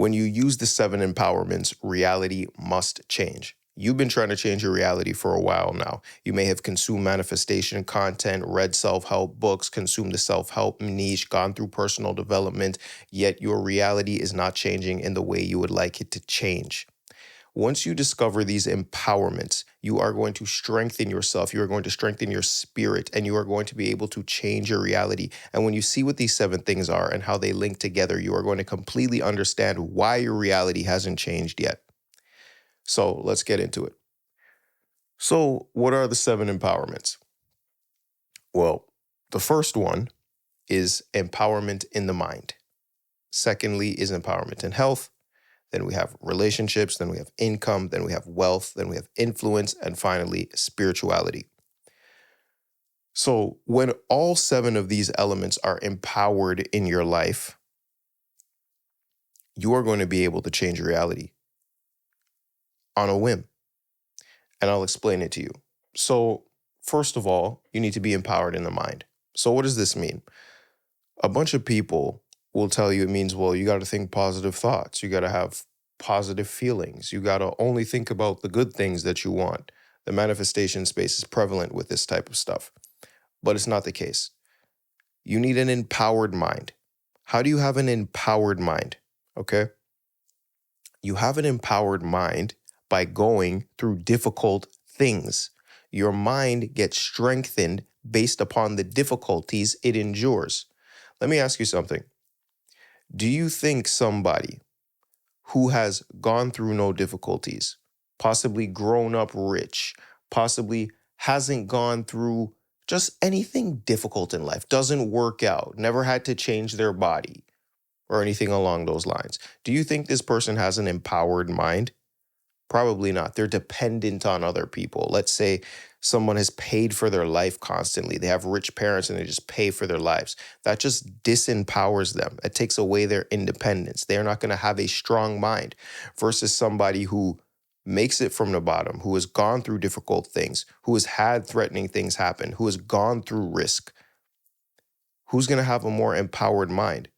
When you use the 7 empowerments, reality must change. You've been trying to change your reality for a while now. You may have consumed manifestation content, read self help books, consumed the self help niche, gone through personal development, yet your reality is not changing in the way you would like it to change. Once you discover these empowerments, you are going to strengthen yourself. You are going to strengthen your spirit, and you are going to be able to change your reality. And when you see what these 7 things are and how they link together, you are going to completely understand why your reality hasn't changed yet. So let's get into it. So, what are the 7 empowerments? Well, the first one is empowerment in the mind. Secondly, is empowerment in health. Then we have relationships, then we have income, then we have wealth, then we have influence, and finally, spirituality. So when all 7 of these elements are empowered in your life, you are going to be able to change your reality on a whim. And I'll explain it to you. So first of all, you need to be empowered in the mind. So what does this mean? A bunch of people will tell you it means, well, you got to think positive thoughts. You got to have positive feelings. You got to only think about the good things that you want. The manifestation space is prevalent with this type of stuff, but it's not the case. You need an empowered mind. How do you have an empowered mind? Okay. You have an empowered mind by going through difficult things. Your mind gets strengthened based upon the difficulties it endures. Let me ask you something. Do you think somebody who has gone through no difficulties, possibly grown up rich, possibly hasn't gone through just anything difficult in life, doesn't work out, never had to change their body or anything along those lines, do you think this person has an empowered mind? Probably not. They're dependent on other people. Let's say someone has paid for their life constantly. They have rich parents and they just pay for their lives. That just disempowers them. It takes away their independence. They're not going to have a strong mind versus somebody who makes it from the bottom, who has gone through difficult things, who has had threatening things happen, who has gone through risk. Who's going to have a more empowered mind?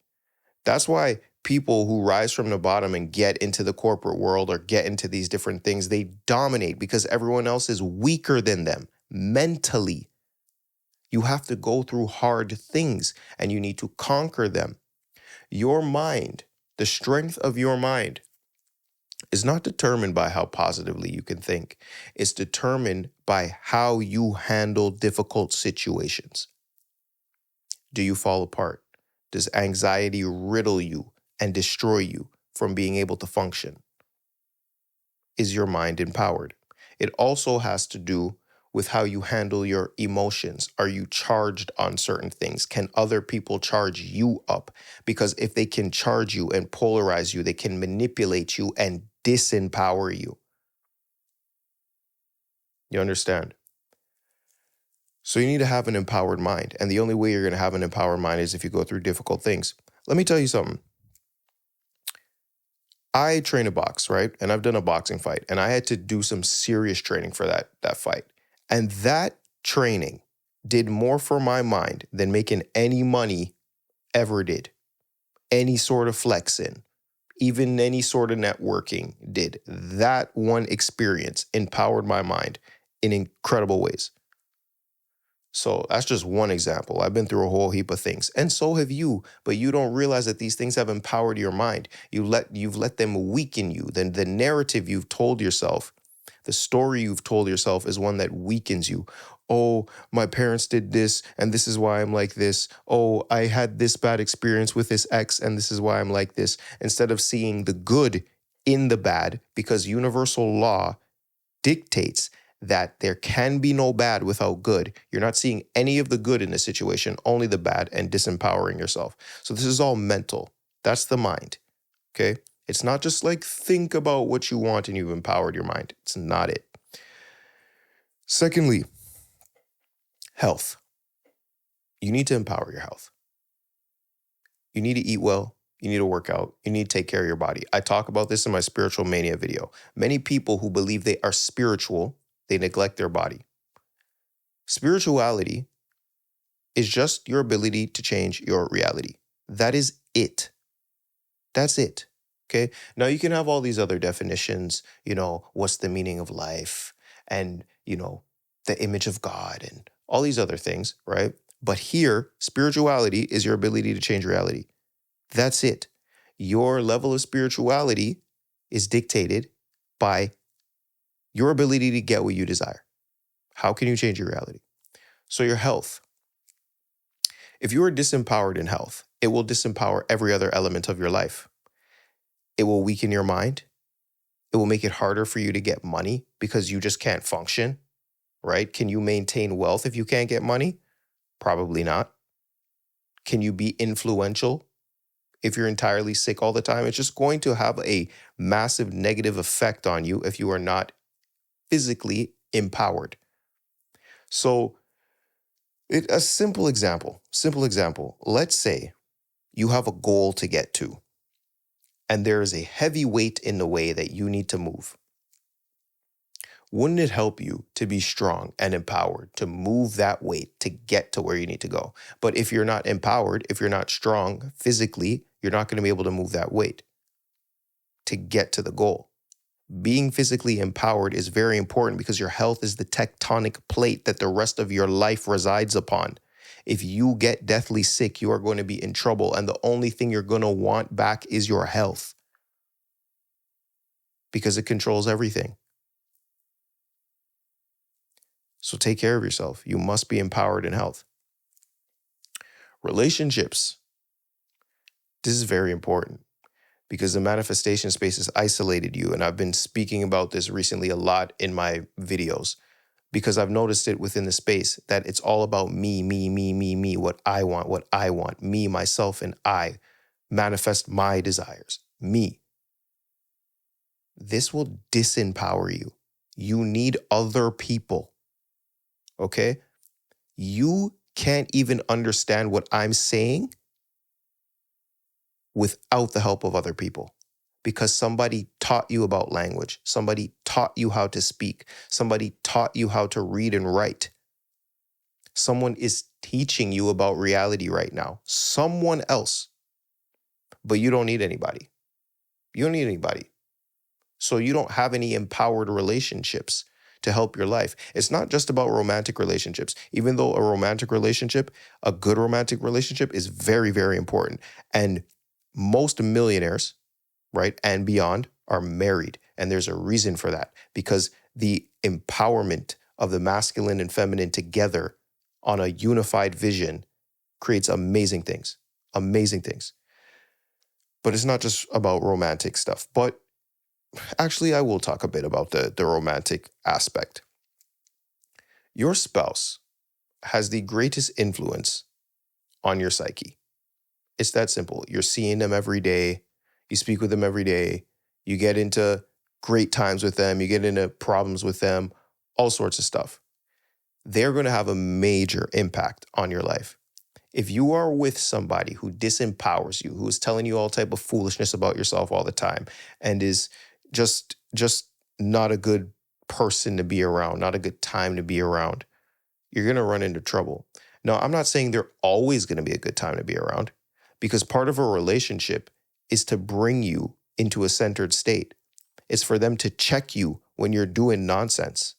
That's why people who rise from the bottom and get into the corporate world or get into these different things, they dominate because everyone else is weaker than them mentally. You have to go through hard things and you need to conquer them. Your mind, the strength of your mind, is not determined by how positively you can think. It's determined by how you handle difficult situations. Do you fall apart? Does anxiety riddle you and destroy you from being able to function? Is your mind empowered? It also has to do with how you handle your emotions. Are you charged on certain things? Can other people charge you up? Because if they can charge you and polarize you, they can manipulate you and disempower you. You understand? So you need to have an empowered mind. And the only way you're going to have an empowered mind is if you go through difficult things. Let me tell you something. I train a box, right? And I've done a boxing fight, and I had to do some serious training for that fight. And that training did more for my mind than making any money ever did. Any sort of flexing, even any sort of networking did. That one experience empowered my mind in incredible ways. So that's just one example. I've been through a whole heap of things, and so have you, but you don't realize that these things have empowered your mind. You've let them weaken you. Then the narrative you've told yourself, the story you've told yourself is one that weakens you. Oh, my parents did this, and this is why I'm like this. Oh, I had this bad experience with this ex, and this is why I'm like this. Instead of seeing the good in the bad, because universal law dictates that there can be no bad without good. You're not seeing any of the good in this situation, only the bad, and disempowering yourself. So this is all mental. That's the mind, okay? It's not just like think about what you want and you've empowered your mind. It's not it. Secondly, health. You need to empower your health. You need to eat well. You need to work out. You need to take care of your body. I talk about this in my Spiritual Mania video. Many people who believe they are spiritual, they neglect their body. Spirituality is just your ability to change your reality. That is it. That's it. Okay. Now you can have all these other definitions, what's the meaning of life and, the image of God and all these other things, right? But here, spirituality is your ability to change reality. That's it. Your level of spirituality is dictated by your ability to get what you desire. How can you change your reality? So, your health. If you are disempowered in health, it will disempower every other element of your life. It will weaken your mind. It will make it harder for you to get money because you just can't function, right? Can you maintain wealth if you can't get money? Probably not. Can you be influential if you're entirely sick all the time? It's just going to have a massive negative effect on you if you are not physically empowered. So, a simple example. Let's say you have a goal to get to, and there is a heavy weight in the way that you need to move. Wouldn't it help you to be strong and empowered to move that weight to get to where you need to go? But if you're not empowered, if you're not strong physically, you're not going to be able to move that weight to get to the goal. Being physically empowered is very important because your health is the tectonic plate that the rest of your life resides upon. If you get deathly sick, you are going to be in trouble, and the only thing you're going to want back is your health because it controls everything. So take care of yourself. You must be empowered in health. Relationships. This is very important because the manifestation space has isolated you. And I've been speaking about this recently a lot in my videos because I've noticed it within the space that it's all about me, what I want, me, myself, and I manifest my desires, me. This will disempower you. You need other people. Okay? You can't even understand what I'm saying without the help of other people because somebody taught you about language. Somebody taught you how to speak. Somebody taught you how to read and write. Someone is teaching you about reality right now. Someone else. But you don't need anybody. You don't need anybody. So you don't have any empowered relationships to help your life. It's not just about romantic relationships. Even though a romantic relationship, a good romantic relationship is very, very important. And most millionaires, right, and beyond are married. And there's a reason for that because the empowerment of the masculine and feminine together on a unified vision creates amazing things, amazing things. But it's not just about romantic stuff. But actually, I will talk a bit about the romantic aspect. Your spouse has the greatest influence on your psyche. It's that simple. You're seeing them every day. You speak with them every day. You get into great times with them. You get into problems with them, all sorts of stuff. They're going to have a major impact on your life. If you are with somebody who disempowers you, who is telling you all type of foolishness about yourself all the time, and is just not a good person to be around, not a good time to be around, you're going to run into trouble. Now, I'm not saying they're always going to be a good time to be around because part of a relationship is to bring you into a centered state. It's for them to check you when you're doing nonsense,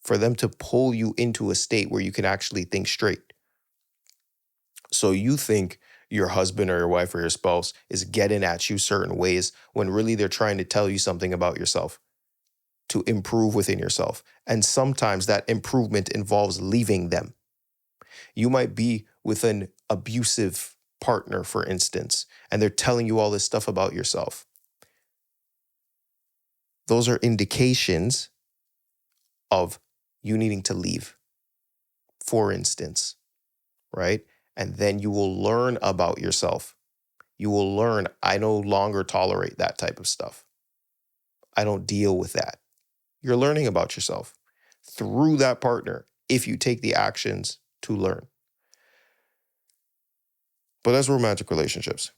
for them to pull you into a state where you can actually think straight. So you think your husband or your wife or your spouse is getting at you certain ways when really they're trying to tell you something about yourself to improve within yourself. And sometimes that improvement involves leaving them. You might be with an abusive partner, for instance, and they're telling you all this stuff about yourself. Those are indications of you needing to leave, for instance, right? And then you will learn about yourself. You will learn, I no longer tolerate that type of stuff. I don't deal with that. You're learning about yourself through that partner if you take the actions to learn. But that's romantic relationships.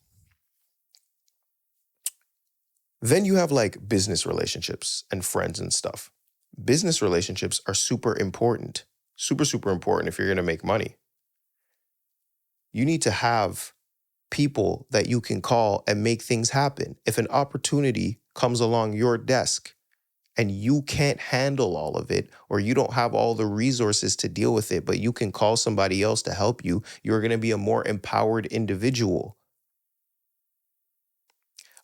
Then you have like business relationships and friends and stuff. Business relationships are super important, super, super important if you're going to make money. You need to have people that you can call and make things happen. If an opportunity comes along your desk and you can't handle all of it, or you don't have all the resources to deal with it, but you can call somebody else to help you, you're going to be a more empowered individual.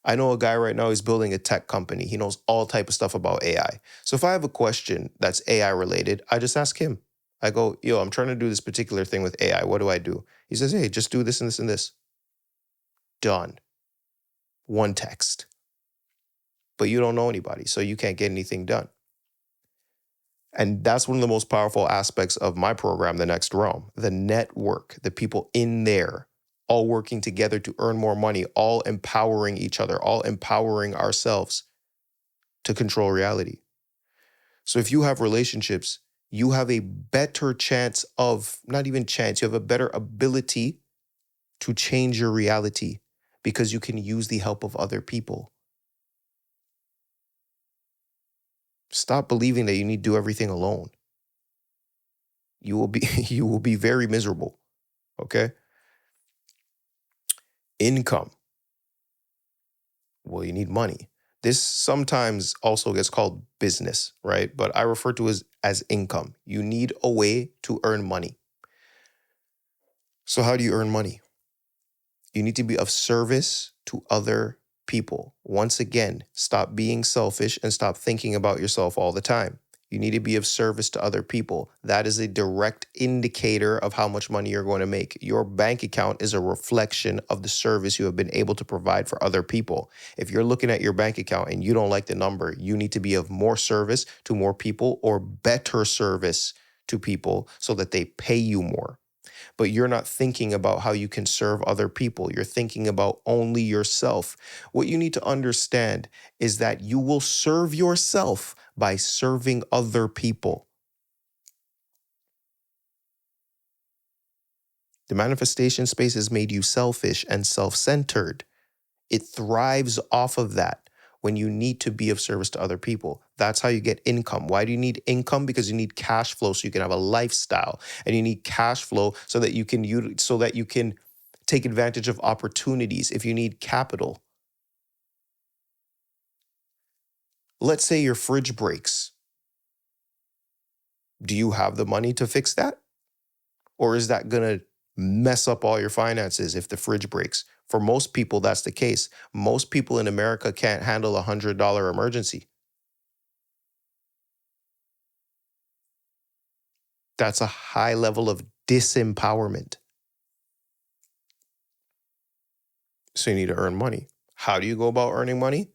I know a guy right now, he's building a tech company. He knows all type of stuff about AI. So if I have a question that's AI related, I just ask him. I go, yo, I'm trying to do this particular thing with AI. What do I do? He says, hey, just do this and this and this. Done. One text. But you don't know anybody, so you can't get anything done. And that's one of the most powerful aspects of my program, The Next Realm. The network, the people in there, all working together to earn more money, all empowering each other, all empowering ourselves to control reality. So if you have relationships, you have a better chance of, not even chance, you have a better ability to change your reality because you can use the help of other people. Stop believing that you need to do everything alone. You will be very miserable. Okay? Income. Well, you need money. This sometimes also gets called business, right? But I refer to it as income. You need a way to earn money. So how do you earn money? You need to be of service to other people. Once again, stop being selfish and stop thinking about yourself all the time. You need to be of service to other people. That is a direct indicator of how much money you're going to make. Your bank account is a reflection of the service you have been able to provide for other people. If you're looking at your bank account and you don't like the number, you need to be of more service to more people or better service to people so that they pay you more. But you're not thinking about how you can serve other people. You're thinking about only yourself. What you need to understand is that you will serve yourself by serving other people. The manifestation space has made you selfish and self-centered. It thrives off of that when you need to be of service to other people. That's how you get income. Why do you need income? Because you need cash flow so you can have a lifestyle, and you need cash flow so that you can take advantage of opportunities. If you need capital, let's say your fridge breaks. Do you have the money to fix that? Or is that going to mess up all your finances if the fridge breaks? For most people, that's the case. Most people in America can't handle a $100 emergency. That's a high level of disempowerment. So you need to earn money. How do you go about earning money?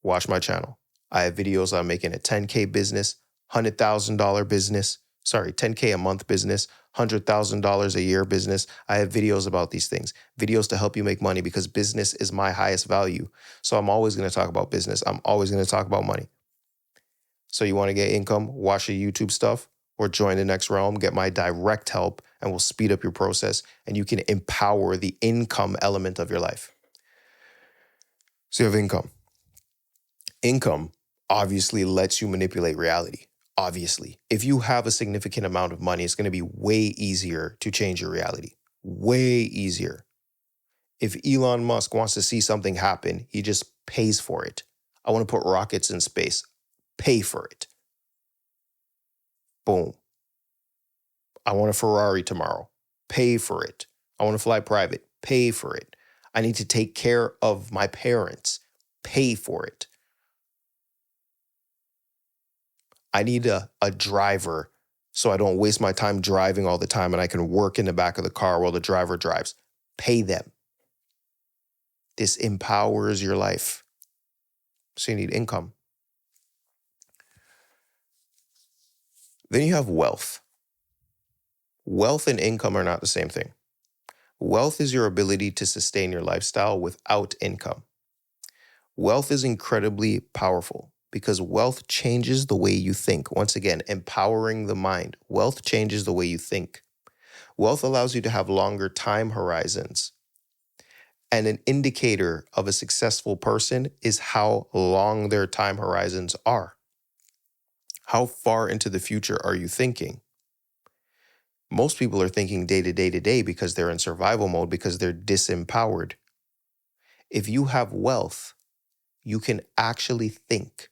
Watch my channel. I have videos on making a 10K business, $100,000 business, 10K a month business, $100,000 a year business. I have videos about these things, videos to help you make money because business is my highest value. So I'm always going to talk about business. I'm always going to talk about money. So you want to get income, watch the YouTube stuff, or join The Next Realm, get my direct help, and we'll speed up your process, and you can empower the income element of your life. So you have income. Income obviously lets you manipulate reality. Obviously, if you have a significant amount of money, it's going to be way easier to change your reality. Way easier. If Elon Musk wants to see something happen, he just pays for it. I want to put rockets in space. Pay for it. Boom. I want a Ferrari tomorrow. Pay for it. I want to fly private. Pay for it. I need to take care of my parents. Pay for it. I need a driver so I don't waste my time driving all the time and I can work in the back of the car while the driver drives. Pay them. This empowers your life. So you need income. Then you have wealth. Wealth and income are not the same thing. Wealth is your ability to sustain your lifestyle without income. Wealth is incredibly powerful because wealth changes the way you think. Once again, empowering the mind. Wealth changes the way you think. Wealth allows you to have longer time horizons. And an indicator of a successful person is how long their time horizons are. How far into the future are you thinking? Most people are thinking day to day to day because they're in survival mode, because they're disempowered. If you have wealth, you can actually think.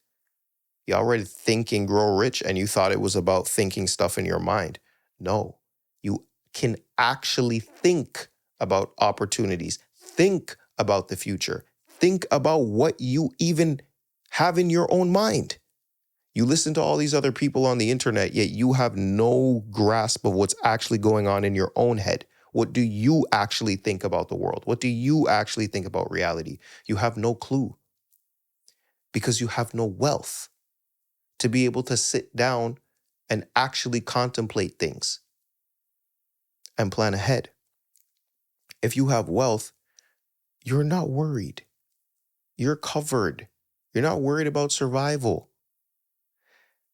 You already think and grow rich, and you thought it was about thinking stuff in your mind. No, you can actually think about opportunities, think about the future, think about what you even have in your own mind. You listen to all these other people on the internet, yet you have no grasp of what's actually going on in your own head. What do you actually think about the world? What do you actually think about reality? You have no clue because you have no wealth to be able to sit down and actually contemplate things and plan ahead. If you have wealth, you're not worried. You're covered. You're not worried about survival.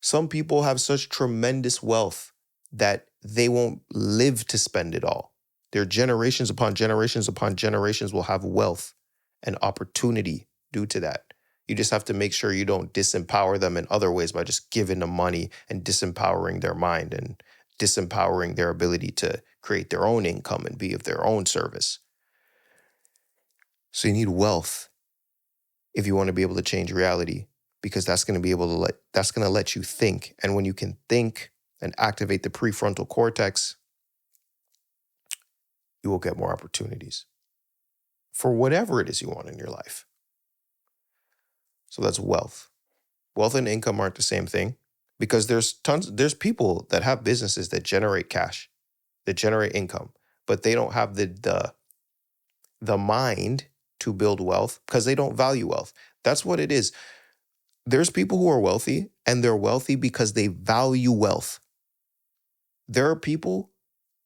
Some people have such tremendous wealth that they won't live to spend it all. Their generations upon generations upon generations will have wealth and opportunity due to that. You just have to make sure you don't disempower them in other ways by just giving them money and disempowering their mind and disempowering their ability to create their own income and be of their own service. So you need wealth if you want to be able to change reality, because that's going to let you think. And when you can think and activate the prefrontal cortex, you will get more opportunities for whatever it is you want in your life. So that's wealth. Wealth and income aren't the same thing, because there's people that have businesses that generate cash, that generate income, but they don't have the mind to build wealth because they don't value wealth. That's what it is. There's people who are wealthy, and they're wealthy because they value wealth. There are people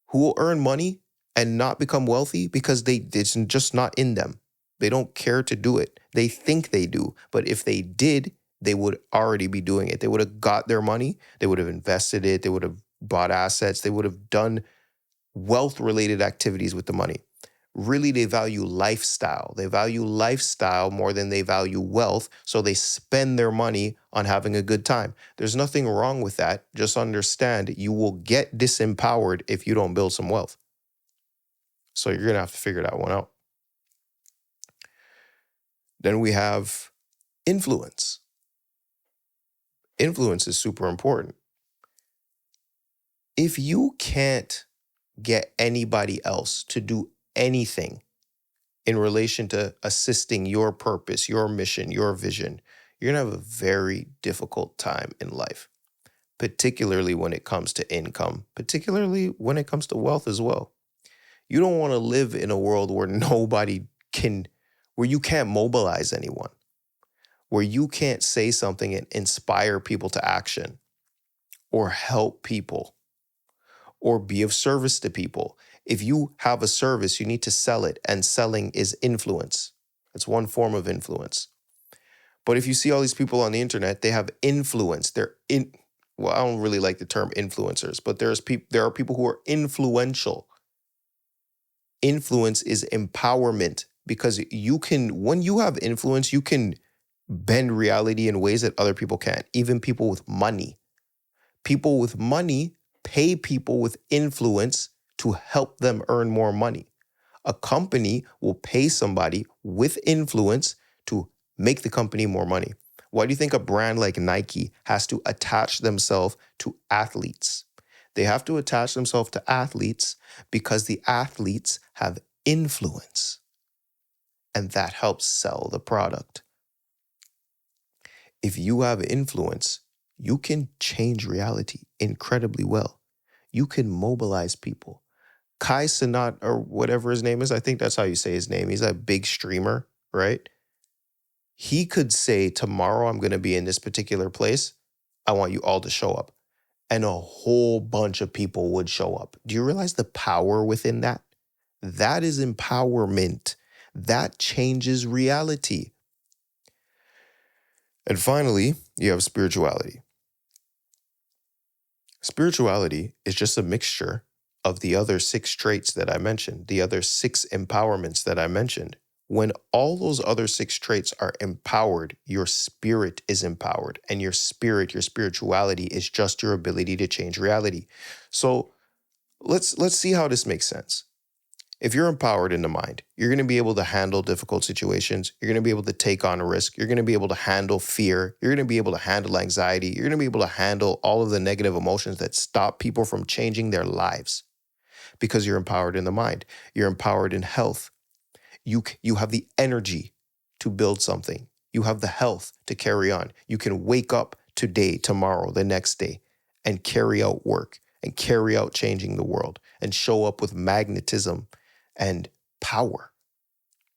who will earn money and not become wealthy because it's just not in them. They don't care to do it. They think they do, but if they did, they would already be doing it. They would have got their money, they would have invested it, they would have bought assets, they would have done wealth-related activities with the money. Really, they value lifestyle. They value lifestyle more than they value wealth, so they spend their money on having a good time. There's nothing wrong with that. Just understand you will get disempowered if you don't build some wealth. So you're going to have to figure that one out. Then we have influence. Influence is super important. If you can't get anybody else to do anything in relation to assisting your purpose, your mission, your vision, you're going to have a very difficult time in life, particularly when it comes to income, particularly when it comes to wealth as well. You don't want to live in a world where where you can't mobilize anyone, where you can't say something and inspire people to action or help people or be of service to people. If you have a service, you need to sell it, and selling is influence. It's one form of influence. But if you see all these people on the internet, they have influence. Well, I don't really like the term influencers, but there are people who are influential. Influence is empowerment, because when you have influence, you can bend reality in ways that other people can't, even people with money. People with money pay people with influence to help them earn more money. A company will pay somebody with influence to make the company more money. Why do you think a brand like Nike has to attach themselves to athletes? They have to attach themselves to athletes because the athletes have influence, and that helps sell the product. If you have influence, you can change reality incredibly well. You can mobilize people. Kai Cenat, or whatever his name is, I think that's how you say his name. He's a big streamer, right? He could say, tomorrow I'm going to be in this particular place. I want you all to show up. And a whole bunch of people would show up. Do you realize the power within that? That is empowerment. That changes reality. And finally, you have spirituality. Spirituality is just a mixture of the other 6 traits that I mentioned, the other 6 empowerments that I mentioned. When all those other 6 traits are empowered, your spirit is empowered, and your spirituality is just your ability to change reality. So Let's see how this makes sense. If you're empowered in the mind, you're going to be able to handle difficult situations. You're going to be able to take on risk. You're going to be able to handle fear. You're going to be able to handle anxiety. You're going to be able to handle all of the negative emotions that stop people from changing their lives because you're empowered in the mind. You're empowered in health. You have the energy to build something. You have the health to carry on. You can wake up today, tomorrow, the next day, and carry out work and carry out changing the world and show up with magnetism and power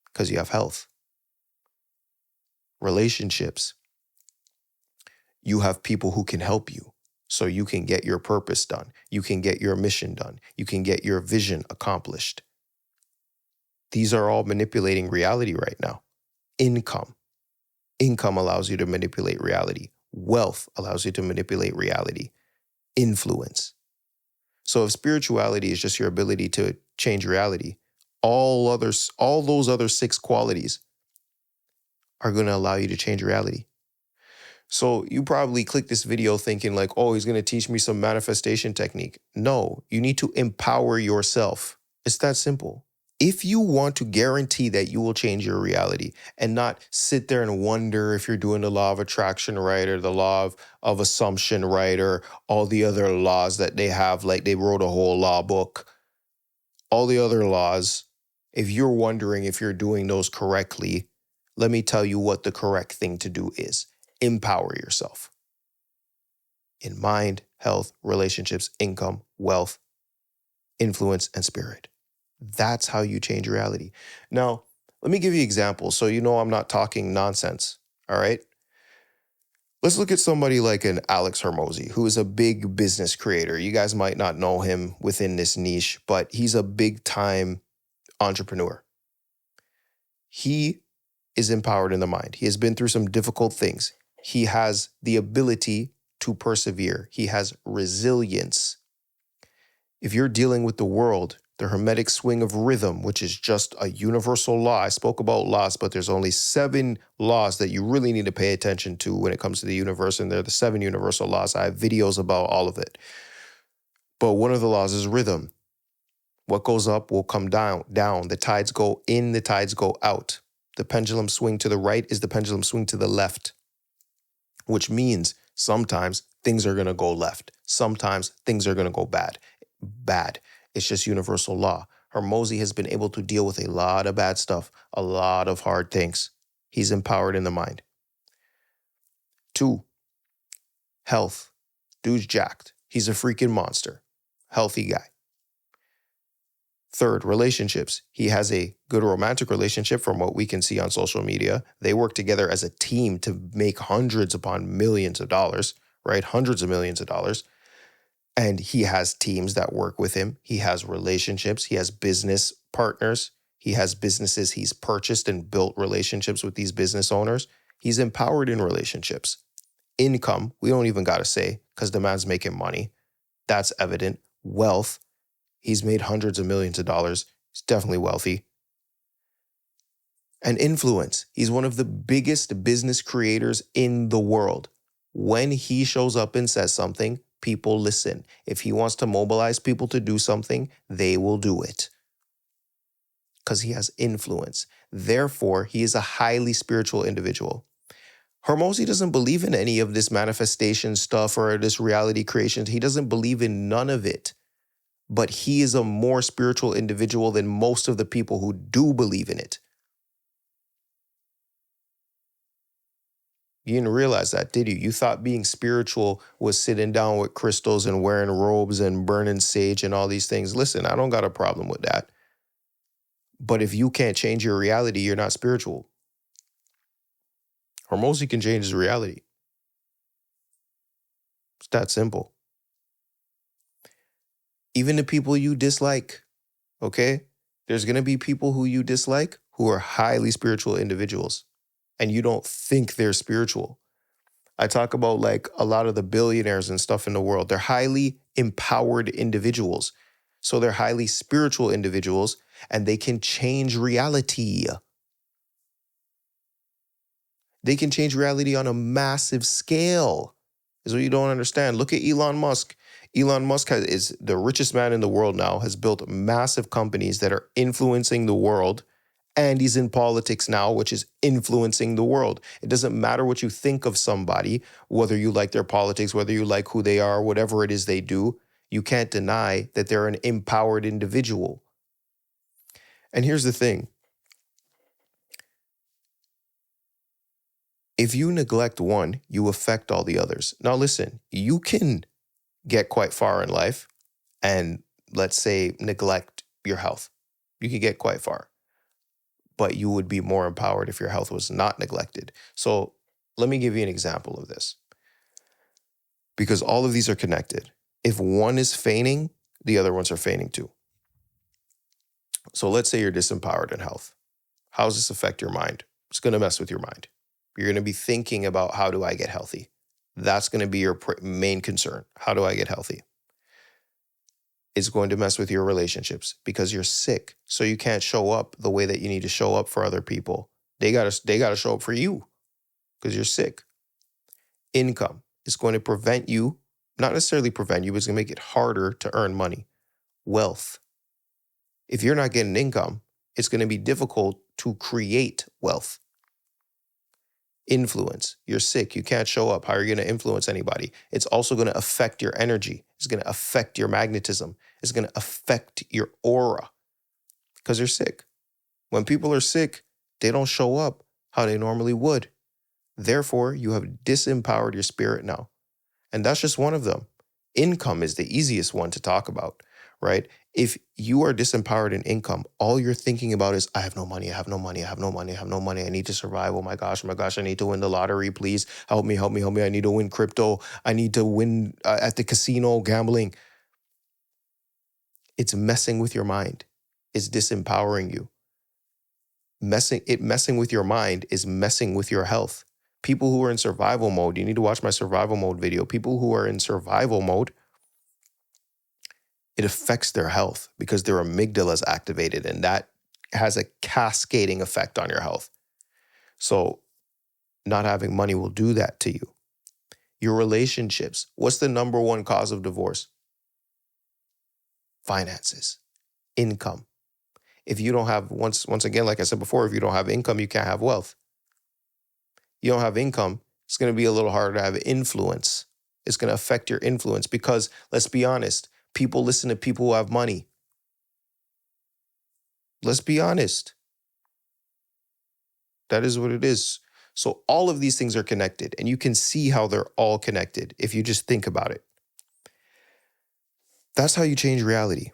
because you have health. Relationships. You have people who can help you so you can get your purpose done. You can get your mission done. You can get your vision accomplished. These are all manipulating reality right now. Income. Income allows you to manipulate reality. Wealth allows you to manipulate reality. Influence. So if spirituality is just your ability to change reality, all those other 6 qualities are going to allow you to change reality. So you probably click this video thinking like, oh, he's going to teach me some manifestation technique. No, you need to empower yourself. It's that simple. If you want to guarantee that you will change your reality and not sit there and wonder if you're doing the law of attraction right or the law of assumption right or all the other laws that they have, like they wrote a whole law book, all the other laws, if you're wondering if you're doing those correctly, let me tell you what the correct thing to do is. Empower yourself in mind, health, relationships, income, wealth, influence, and spirit. That's how you change reality. Now, let me give you examples so you know I'm not talking nonsense, all right? Let's look at somebody like an Alex Hormozi, who is a big business creator. You guys might not know him within this niche, but he's a big-time entrepreneur. He is empowered in the mind. He has been through some difficult things. He has the ability to persevere. He has resilience. If you're dealing with the world, the hermetic swing of rhythm, which is just a universal law. I spoke about laws, but there's only 7 laws that you really need to pay attention to when it comes to the universe, and they're the 7 universal laws. I have videos about all of it. But one of the laws is rhythm. What goes up will come down. The tides go in, the tides go out. The pendulum swing to the right is the pendulum swing to the left, which means sometimes things are going to go left. Sometimes things are going to go bad. It's just universal law. Hormozi has been able to deal with a lot of bad stuff, a lot of hard things. He's empowered in the mind. 2, health. Dude's jacked. He's a freaking monster. Healthy guy. 3rd, relationships. He has a good romantic relationship from what we can see on social media. They work together as a team to make hundreds upon millions of dollars, right? Hundreds of millions of dollars. And he has teams that work with him. He has relationships. He has business partners. He has businesses he's purchased and built relationships with these business owners. He's empowered in relationships. Income, we don't even got to say because the man's making money. That's evident. Wealth, he's made hundreds of millions of dollars. He's definitely wealthy. And influence, he's one of the biggest business creators in the world. When he shows up and says something, people listen. If he wants to mobilize people to do something, they will do it. Because he has influence. Therefore, he is a highly spiritual individual. Hormozi doesn't believe in any of this manifestation stuff or this reality creation. He doesn't believe in none of it. But he is a more spiritual individual than most of the people who do believe in it. You didn't realize that, did you? You thought being spiritual was sitting down with crystals and wearing robes and burning sage and all these things. Listen, I don't got a problem with that. But if you can't change your reality, you're not spiritual. Hormozi can change his reality. It's that simple. Even the people you dislike, okay? There's going to be people who you dislike who are highly spiritual individuals, and you don't think they're spiritual. I talk about like a lot of the billionaires and stuff in the world. They're highly empowered individuals. So they're highly spiritual individuals, and they can change reality. They can change reality on a massive scale. is what you don't understand. Look at Elon Musk. Elon Musk is the richest man in the world now, has built massive companies that are influencing the world, and he's in politics now, which is influencing the world. It doesn't matter what you think of somebody, whether you like their politics, whether you like who they are, whatever it is they do, you can't deny that they're an empowered individual. And here's the thing. If you neglect one, you affect all the others. Now listen, you can get quite far in life and, let's say, neglect your health. You could get quite far, but you would be more empowered if your health was not neglected. So let me give you an example of this, because all of these are connected. If one is feigning, the other ones are feigning too. So let's say you're disempowered in health. How does this affect your mind? It's going to mess with your mind. You're going to be thinking about, how do I get healthy? That's going to be your main concern. How do I get healthy? It's going to mess with your relationships because you're sick. So you can't show up the way that you need to show up for other people. They got to show up for you because you're sick. Income is going to prevent you, not necessarily prevent you, but it's going to make it harder to earn money. Wealth. If you're not getting income, it's going to be difficult to create wealth. Influence. You're sick. You can't show up. How are you going to influence anybody? It's also going to affect your energy. It's going to affect your magnetism. It's going to affect your aura because you're sick. When people are sick, they don't show up how they normally would. Therefore, you have disempowered your spirit now. And that's just one of them. Income is the easiest one to talk about, right? If you are disempowered in income, all you're thinking about is, I have no money, I have no money, I have no money, I have no money. I need to survive. Oh my gosh, I need to win the lottery. Please help me, help me, help me. I need to win crypto. I need to win at the casino, gambling. It's messing with your mind. It's disempowering you. Messing with your mind is messing with your health. People who are in survival mode, you need to watch my survival mode video. People who are in survival mode, it affects their health because their amygdala is activated, and that has a cascading effect on your health. So not having money will do that to you. Your relationships. What's the number one cause of divorce? Finances, income. If you don't have, once again, like I said before, if you don't have income, you can't have wealth. You don't have income, it's going to be a little harder to have influence. It's going to affect your influence because, let's be honest, people listen to people who have money. Let's be honest. That is what it is. So all of these things are connected, and you can see how they're all connected if you just think about it. That's how you change reality.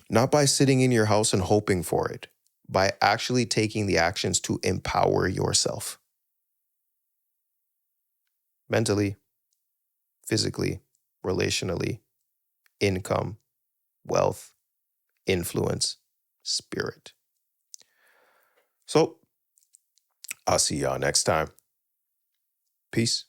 Not by sitting in your house and hoping for it, by actually taking the actions to empower yourself. Mentally, physically, relationally, income, wealth, influence, spirit. So, I'll see y'all next time. Peace.